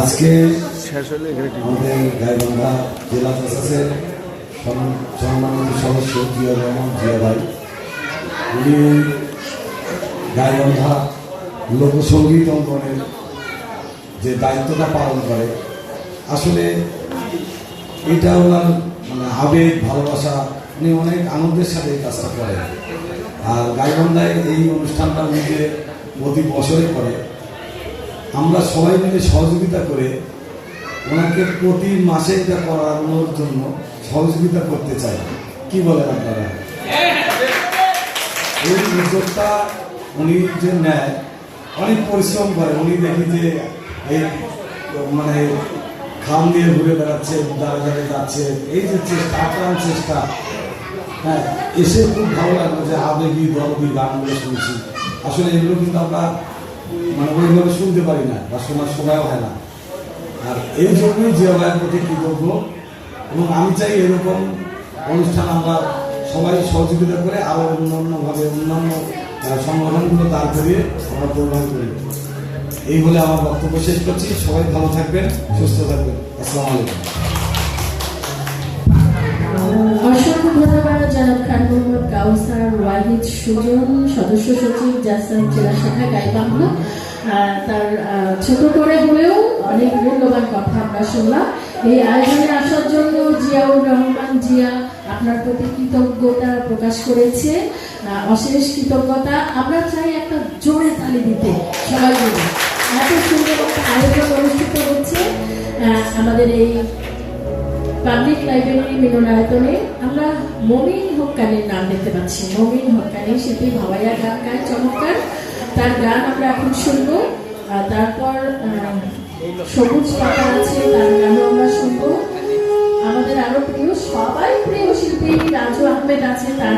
আজকে আমাদের গাইবান্ধা জেলা প্রশাসনের সম্মানিত সদস্য জিয়া রহমান জিয়া ভাই, উনি গাইবান্ধা লোকসঙ্গীত অঙ্গনের যে দায়িত্বটা পালন করে, আসলে এটা ওনার মানে আবেগ ভালোবাসা, উনি অনেক আনন্দের সাথে এই কাজটা করেন। আর গাইবান্ধায় এই অনুষ্ঠানটা নিজে প্রতি বছরে করে। আমরা সবাই মিলে সহযোগিতা করে ওনাকে প্রতি মাসে এটা করানোর জন্য সহযোগিতা করতে চাই। কি বলেন আপনারা? এই উদ্যোগটা উনি যে নেয়, অনেক পরিশ্রম করে। উনি দেখি যে এই মানে খাম দিয়ে ঘুরে বেড়াচ্ছে, দাঁড়ে যাচ্ছে, এই যে চেষ্টা, আপ্রাণ চেষ্টা, হ্যাঁ, এসে খুব ভালো লাগলো যে আবেগী দরদি গানগুলো শুনছি। আসলে এগুলো কিন্তু আমরা মানে ওইভাবে শুনতে পারি না বা শোনার সময়ও হয় না। আর এই জন্যই জিয়া ভাইয়ের প্রতি কৃতজ্ঞ, এবং আমি চাই এরকম অনুষ্ঠান আমরা সবাই সহযোগিতা করে আরও অন্যান্যভাবে অন্যান্য সংগঠনগুলো দাঁড় করিয়ে আমরা প্রোগ্রাম করি। এই বলে আমার বক্তব্য শেষ করছি। সবাই ভালো থাকবেন, সুস্থ থাকবেন। আসসালামু আলাইকুম। অসংখ্য ধন্যবাদ জনাব খান মোহাম্মদ কাউসার ওয়াহিদ সুজন, সদস্য সচিব জাসান জেলা শাখা গাইবান্ধা। তার ছোট করে হলেও অনেক মূল্যবান কথা আমরা শুনলাম। এই আয়োজনে আসার জন্য জিয়াউর রহমান জিয়া আপনার প্রতি কৃতজ্ঞতা প্রকাশ করেছে, অশেষ কৃতজ্ঞতা। আমরা চাই একটা জোরে তালি দিতে সবাই মিলে। এত সুন্দর একটা আয়োজন অনুষ্ঠিত হচ্ছে আমাদের এই পাবলিক লাইব্রেরি মিলনায়তনে। আমরা মমিন হক্কানির নাম দেখতে পাচ্ছি। মমিন হক্কানি শিল্পী ভাওয়াইয়া গান গায় চমৎকার। তার গান আমরা এখন শুনবো। তারপর সবুজ পাতা আছে, তার গানও আমরা শুনবো। আমাদের আরো প্রিয়, সবাই প্রিয় শিল্পী রাজু আহমেদ আছে, তার